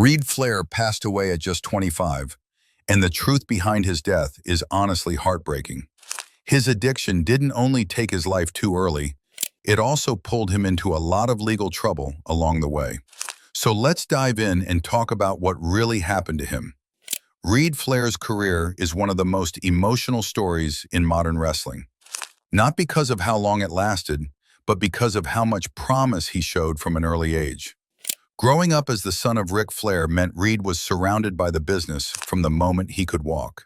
Reid Flair passed away at just 25, and the truth behind his death is honestly heartbreaking. His addiction didn't only take his life too early, it also pulled him into a lot of legal trouble along the way. So let's dive in and talk about what really happened to him. Reid Flair's career is one of the most emotional stories in modern wrestling. Not because of how long it lasted, but because of how much promise he showed from an early age. Growing up as the son of Ric Flair meant Reid was surrounded by the business from the moment he could walk.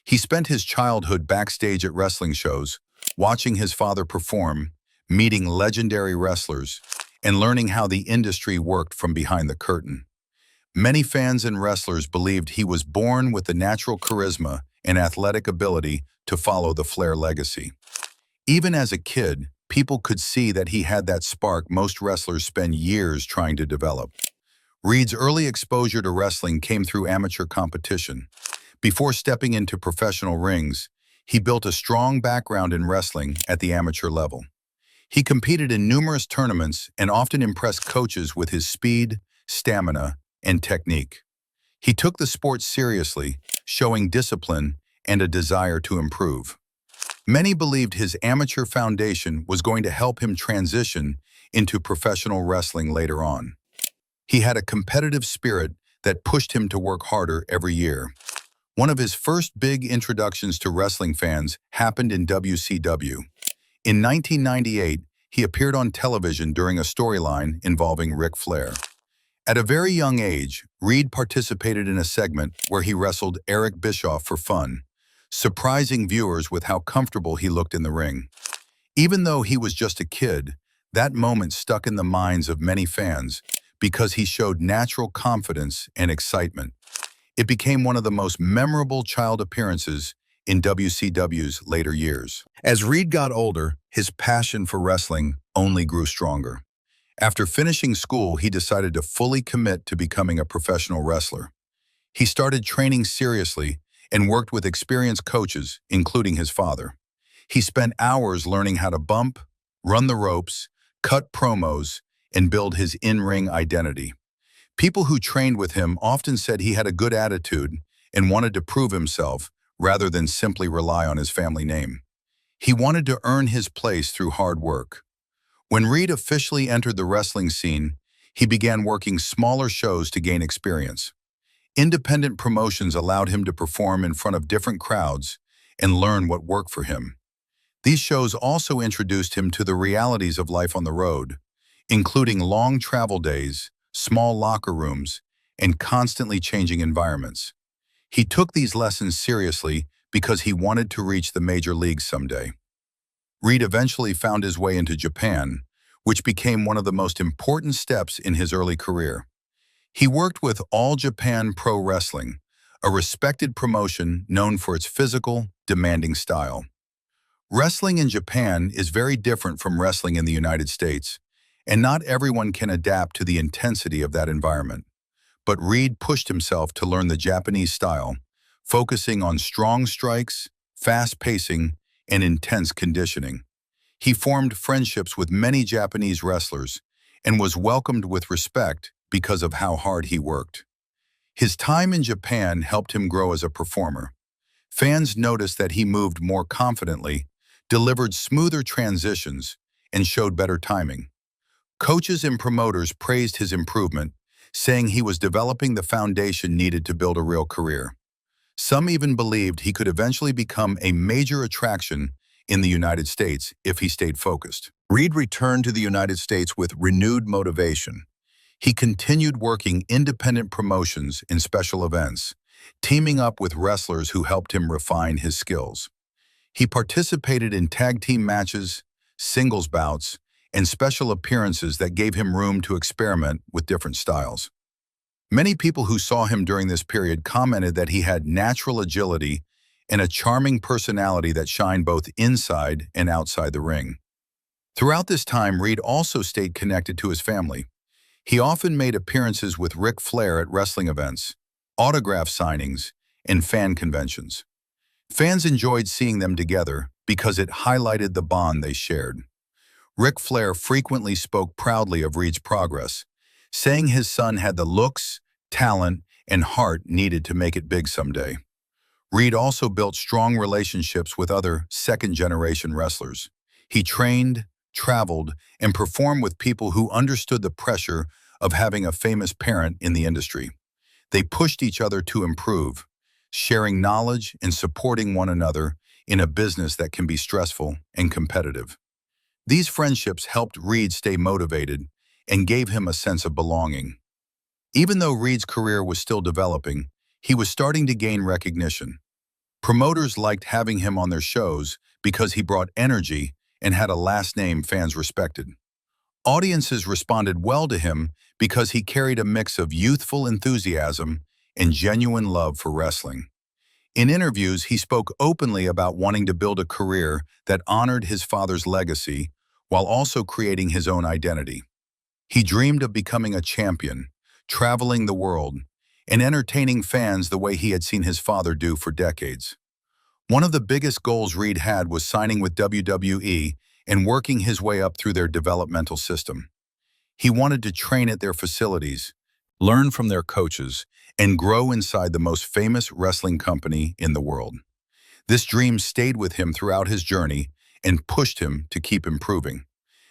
He spent his childhood backstage at wrestling shows, watching his father perform, meeting legendary wrestlers, and learning how the industry worked from behind the curtain. Many fans and wrestlers believed he was born with the natural charisma and athletic ability to follow the Flair legacy. Even as a kid, people could see that he had that spark most wrestlers spend years trying to develop. Reid's early exposure to wrestling came through amateur competition. Before stepping into professional rings, he built a strong background in wrestling at the amateur level. He competed in numerous tournaments and often impressed coaches with his speed, stamina, and technique. He took the sport seriously, showing discipline and a desire to improve. Many believed his amateur foundation was going to help him transition into professional wrestling later on. He had a competitive spirit that pushed him to work harder every year. One of his first big introductions to wrestling fans happened in WCW. In 1998, he appeared on television during a storyline involving Ric Flair. At a very young age, Reid participated in a segment where he wrestled Eric Bischoff for fun, surprising viewers with how comfortable he looked in the ring. Even though he was just a kid, that moment stuck in the minds of many fans because he showed natural confidence and excitement. It became one of the most memorable child appearances in WCW's later years. As Reid got older, his passion for wrestling only grew stronger. After finishing school, he decided to fully commit to becoming a professional wrestler. He started training seriously and worked with experienced coaches, including his father. He spent hours learning how to bump, run the ropes, cut promos, and build his in-ring identity. People who trained with him often said he had a good attitude and wanted to prove himself rather than simply rely on his family name. He wanted to earn his place through hard work. When Reid officially entered the wrestling scene, he began working smaller shows to gain experience. Independent promotions allowed him to perform in front of different crowds and learn what worked for him. These shows also introduced him to the realities of life on the road, including long travel days, small locker rooms, and constantly changing environments. He took these lessons seriously because he wanted to reach the major leagues someday. Reid eventually found his way into Japan, which became one of the most important steps in his early career. He worked with All Japan Pro Wrestling, a respected promotion known for its physical, demanding style. Wrestling in Japan is very different from wrestling in the United States, and not everyone can adapt to the intensity of that environment. But Reid pushed himself to learn the Japanese style, focusing on strong strikes, fast pacing, and intense conditioning. He formed friendships with many Japanese wrestlers and was welcomed with respect because of how hard he worked. His time in Japan helped him grow as a performer. Fans noticed that he moved more confidently, delivered smoother transitions, and showed better timing. Coaches and promoters praised his improvement, saying he was developing the foundation needed to build a real career. Some even believed he could eventually become a major attraction in the United States if he stayed focused. Reid returned to the United States with renewed motivation. He continued working independent promotions in special events, teaming up with wrestlers who helped him refine his skills. He participated in tag team matches, singles bouts, and special appearances that gave him room to experiment with different styles. Many people who saw him during this period commented that he had natural agility and a charming personality that shined both inside and outside the ring. Throughout this time, Reid also stayed connected to his family. He often made appearances with Ric Flair at wrestling events, autograph signings, and fan conventions. Fans enjoyed seeing them together because it highlighted the bond they shared. Ric Flair frequently spoke proudly of Reid's progress, saying his son had the looks, talent, and heart needed to make it big someday. Reid also built strong relationships with other second-generation wrestlers. He trained, traveled, and performed with people who understood the pressure of having a famous parent in the industry. They pushed each other to improve, sharing knowledge and supporting one another in a business that can be stressful and competitive. These friendships helped Reid stay motivated and gave him a sense of belonging. Even though Reid's career was still developing, he was starting to gain recognition. Promoters liked having him on their shows because he brought energy and had a last name fans respected. Audiences responded well to him because he carried a mix of youthful enthusiasm and genuine love for wrestling. In interviews, he spoke openly about wanting to build a career that honored his father's legacy while also creating his own identity. He dreamed of becoming a champion, traveling the world, and entertaining fans the way he had seen his father do for decades. One of the biggest goals Reid had was signing with WWE and working his way up through their developmental system. He wanted to train at their facilities, learn from their coaches, and grow inside the most famous wrestling company in the world. This dream stayed with him throughout his journey and pushed him to keep improving.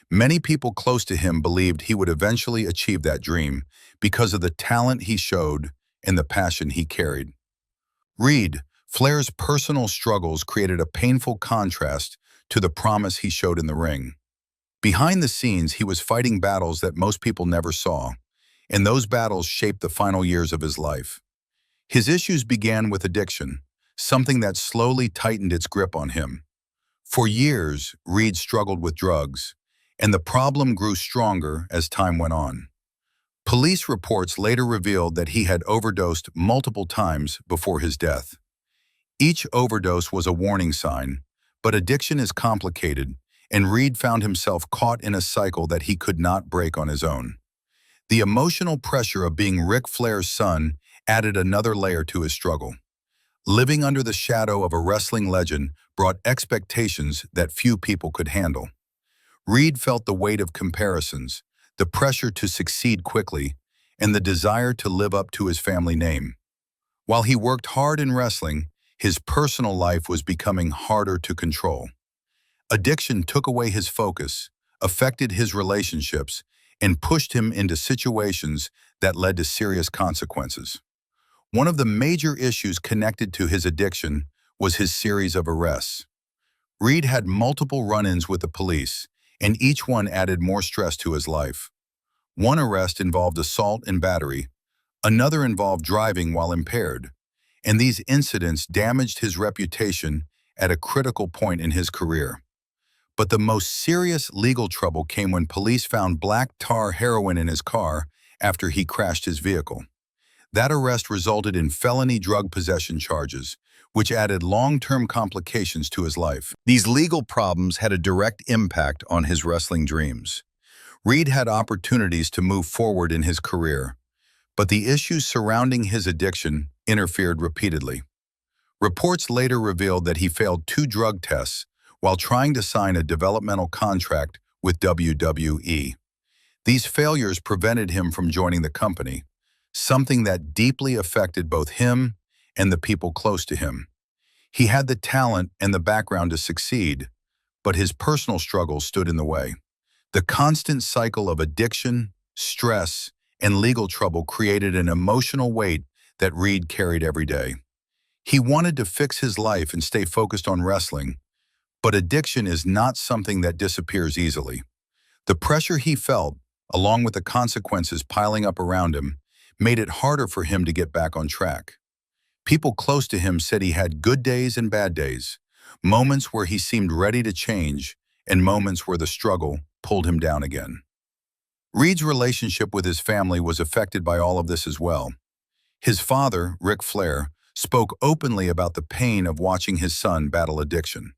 Many people close to him believed he would eventually achieve that dream because of the talent he showed and the passion he carried. Reid Flair's personal struggles created a painful contrast to the promise he showed in the ring. Behind the scenes, he was fighting battles that most people never saw, and those battles shaped the final years of his life. His issues began with addiction, something that slowly tightened its grip on him. For years, Reid struggled with drugs, and the problem grew stronger as time went on. Police reports later revealed that he had overdosed multiple times before his death. Each overdose was a warning sign, but addiction is complicated, and Reid found himself caught in a cycle that he could not break on his own. The emotional pressure of being Ric Flair's son added another layer to his struggle. Living under the shadow of a wrestling legend brought expectations that few people could handle. Reid felt the weight of comparisons, the pressure to succeed quickly, and the desire to live up to his family name. While he worked hard in wrestling, his personal life was becoming harder to control. Addiction took away his focus, affected his relationships, and pushed him into situations that led to serious consequences. One of the major issues connected to his addiction was his series of arrests. Reid had multiple run-ins with the police, and each one added more stress to his life. One arrest involved assault and battery, another involved driving while impaired, and these incidents damaged his reputation at a critical point in his career. But the most serious legal trouble came when police found black tar heroin in his car after he crashed his vehicle. That arrest resulted in felony drug possession charges, which added long-term complications to his life. These legal problems had a direct impact on his wrestling dreams. Reid had opportunities to move forward in his career, but the issues surrounding his addiction interfered repeatedly. Reports later revealed that he failed 2 drug tests while trying to sign a developmental contract with WWE. These failures prevented him from joining the company, something that deeply affected both him and the people close to him. He had the talent and the background to succeed, but his personal struggles stood in the way. The constant cycle of addiction, stress, and legal trouble created an emotional weight that Reid carried every day. He wanted to fix his life and stay focused on wrestling, but addiction is not something that disappears easily. The pressure he felt, along with the consequences piling up around him, made it harder for him to get back on track. People close to him said he had good days and bad days, moments where he seemed ready to change, and moments where the struggle pulled him down again. Reid's relationship with his family was affected by all of this as well. His father, Ric Flair, spoke openly about the pain of watching his son battle addiction.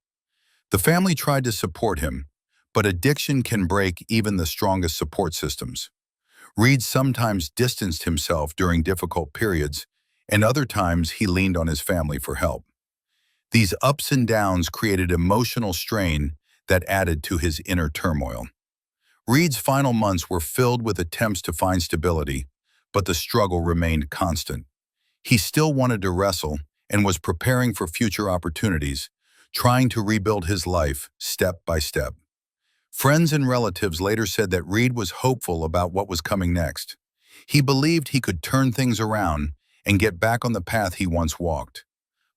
The family tried to support him, but addiction can break even the strongest support systems. Reid sometimes distanced himself during difficult periods, and other times he leaned on his family for help. These ups and downs created emotional strain that added to his inner turmoil. Reid's final months were filled with attempts to find stability, but the struggle remained constant. He still wanted to wrestle and was preparing for future opportunities, trying to rebuild his life step by step. Friends and relatives later said that Reid was hopeful about what was coming next. He believed he could turn things around and get back on the path he once walked.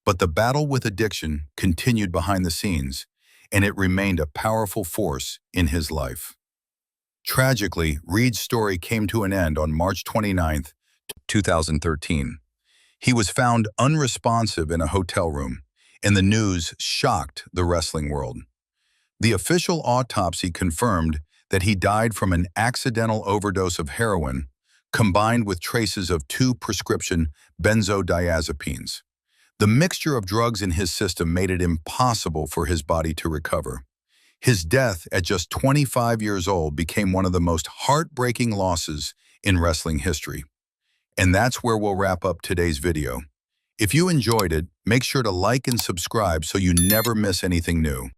But the battle with addiction continued behind the scenes, and it remained a powerful force in his life. Tragically, Reid's story came to an end on March 29, 2013. He was found unresponsive in a hotel room, and the news shocked the wrestling world. The official autopsy confirmed that he died from an accidental overdose of heroin combined with traces of 2 prescription benzodiazepines. The mixture of drugs in his system made it impossible for his body to recover. His death at just 25 years old became one of the most heartbreaking losses in wrestling history. And that's where we'll wrap up today's video. If you enjoyed it, make sure to like and subscribe so you never miss anything new.